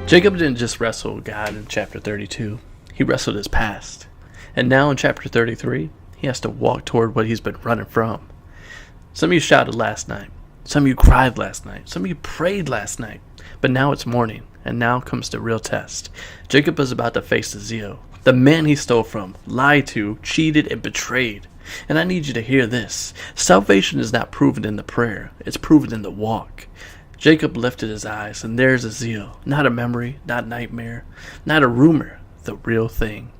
Jacob didn't just wrestle with God in chapter 32. He wrestled his past. And now in chapter 33, he has to walk toward what he's been running from. Some of you shouted last night. Some of you cried last night. Some of you prayed last night. But now it's morning, and now comes the real test. Jacob is about to face Esau, the man he stole from, lied to, cheated, and betrayed. And I need you to hear this. Salvation is not proven in the prayer. It's proven in the walk. Jacob lifted his eyes, and there's Esau. Not a memory, not a nightmare, not a rumor, the real thing.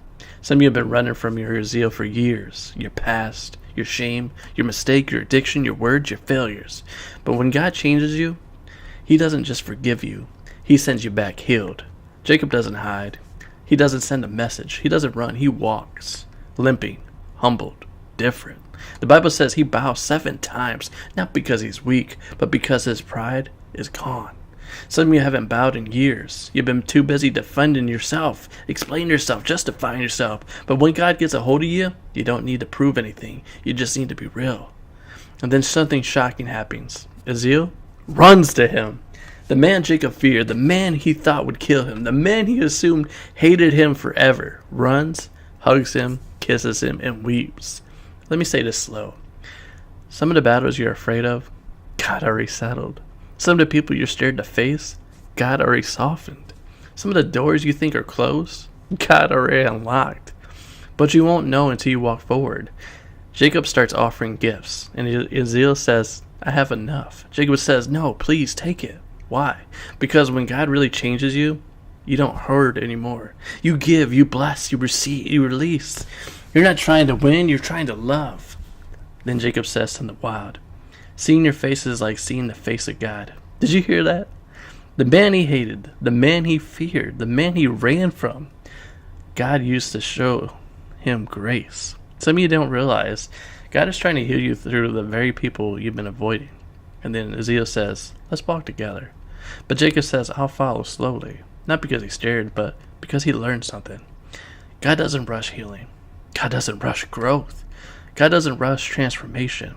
Some of you have been running from your Esau for years, your past, your shame, your mistake, your addiction, your words, your failures. But when God changes you, He doesn't just forgive you. He sends you back healed. Jacob doesn't hide. He doesn't send a message. He doesn't run. He walks, limping, humbled, different. The Bible says he bows 7 times, not because he's weak, but because his pride is gone. Some of you haven't bowed in years. You've been too busy defending yourself, explaining yourself, justifying yourself. But when God gets a hold of you, you don't need to prove anything. You just need to be real. And then something shocking happens. Esau runs to him. The man Jacob feared, the man he thought would kill him, the man he assumed hated him forever, runs, hugs him, kisses him, and weeps. Let me say this slow. Some of the battles you're afraid of, God already settled. Some of the people you're scared to face, God already softened. Some of the doors you think are closed, God already unlocked. But you won't know until you walk forward. Jacob starts offering gifts, and Esau says, I have enough. Jacob says, no, please take it. Why? Because when God really changes you, you don't hoard anymore. You give, you bless, you receive, you release. You're not trying to win, you're trying to love. Then Jacob says something wild. Seeing your face is like seeing the face of God. Did you hear that? The man he hated, the man he feared, the man he ran from, God used to show him grace. Some of you don't realize God is trying to heal you through the very people you've been avoiding. And then Esau says, let's walk together. But Jacob says, I'll follow slowly. Not because he's scared, but because he learned something. God doesn't rush healing. God doesn't rush growth. God doesn't rush transformation.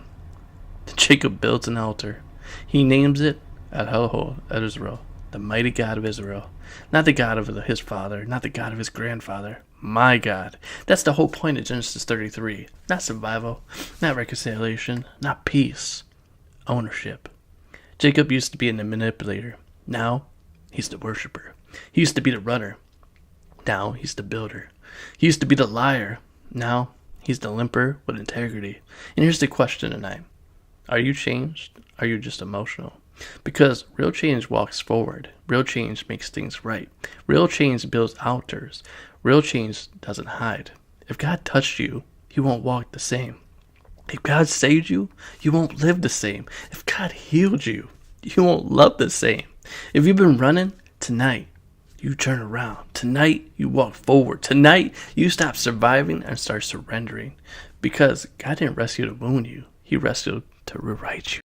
Jacob builds an altar. He names it Adonai Israel, the mighty God of Israel. Not the God of his father, not the God of his grandfather. My God. That's the whole point of Genesis 33. Not survival, not reconciliation, not peace. Ownership. Jacob used to be the manipulator. Now, he's the worshiper. He used to be the runner. Now, he's the builder. He used to be the liar. Now, he's the limper with integrity. And here's the question tonight. Are you changed? Are you just emotional? Because real change walks forward. Real change makes things right. Real change builds altars. Real change doesn't hide. If God touched you, you won't walk the same. If God saved you, you won't live the same. If God healed you, you won't love the same. If you've been running, tonight, you turn around. Tonight, you walk forward. Tonight, you stop surviving and start surrendering. Because God didn't rescue to wound you. He rescued to rewrite you.